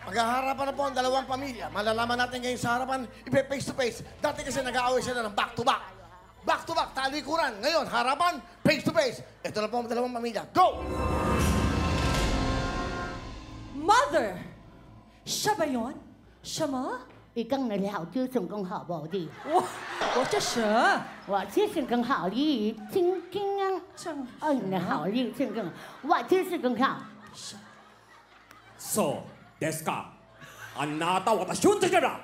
Maghaharapan na po ang dalawang pamilya. Malalaman natin ngayon sa harapan, ipe-face to face. Dati kasi nag-aaway sila ng back to back. Back to back, talikuran. Ngayon, harapan, face to face. Ito na po ang dalawang pamilya. Go! Mother! Siya ba yun? Siya ma? 你跟你好就成功好不好的？我这是我就是更好的，真真啊！哦，你好的，真更，我就是更好。そうですか。あなた私をつけら。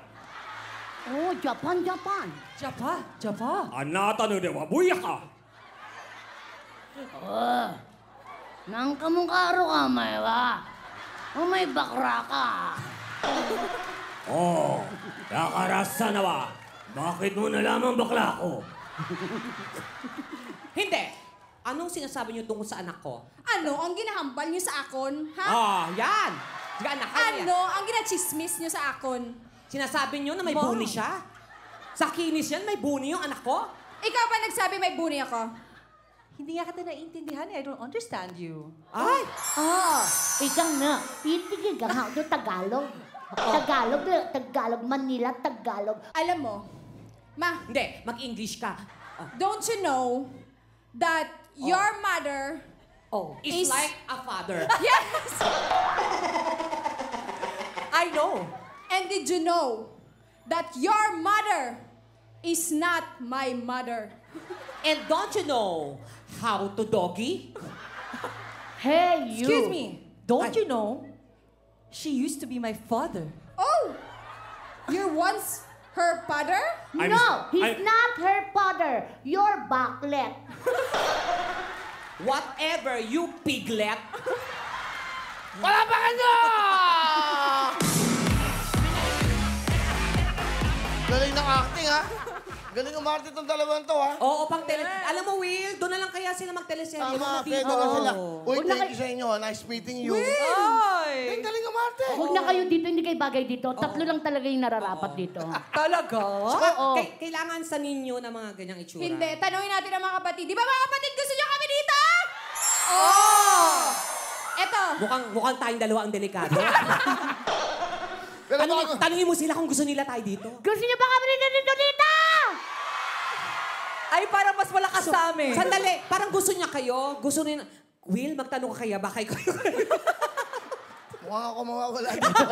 哦，Japan Japan。 Japan? Japan? あなたの腕は無いは。Nang kamungkaro ka, may ba? O may bakra ka. Oh, nakarasa na ba? Bakit mo nalaman bakla ko? Hindi. Anong sinasabi niyo tungkol sa anak ko? Ano ang ginahambal niyo sa akon, ha? Ah, yan! Diga anak ko yan. Ano ang ginachismis niyo sa akon? Sinasabi niyo na may buni siya? Sa kinis yan, may buni yung anak ko? Ikaw ba nagsabi may buni ako? Hindi nga kita naiintindihan. I don't understand you. Ay! Ikaw na, itigil ka ha, do Tagalog. Tagalog, Manila, Tagalog. Alam mo, ma, Hindi, mag-English ka. don't you know that your mother It's Is- like a father. Yes! I know. And did you know that your mother is not my mother? And don't you know how to doggy? Hey, you. Excuse me. Don't you know? She used to be my father. Oh! You're once her father? No, he's not her father. Your backlet. Whatever, you piglet. Palapakan nyo! Galing ng acting, ha? Galing umarte itong dalawang to, ha? Oo, pang tele... Alam mo, Will, doon na lang kaya sila mag-teleserye. Tama, Mga pwede tito. na sila. Uy, Huwag na thank you sa inyo. Nice meeting you. Ay! Ang galing umarte. Huwag na kayo dito, hindi kayo bagay dito. Tatlo lang talaga yung nararapat dito. Talaga? Oo. Kailangan sa ninyo na mga ganyang itsura. Hindi. Tanungin natin ang mga kapatid. Di ba mga kapatid gusto niyo kami dito? Oh! Eto. Mukhang tayong dalawa ang delikado. Pero Tanungin mo sila kung gusto nila tayo dito. Gusto niyo ba kami dito? Ay, parang mas malakas sa amin. Sandali, parang gusto niya kayo. Gusto niya... Will, magtanong ka kaya ba kayo? mukhang ako mawawala dito.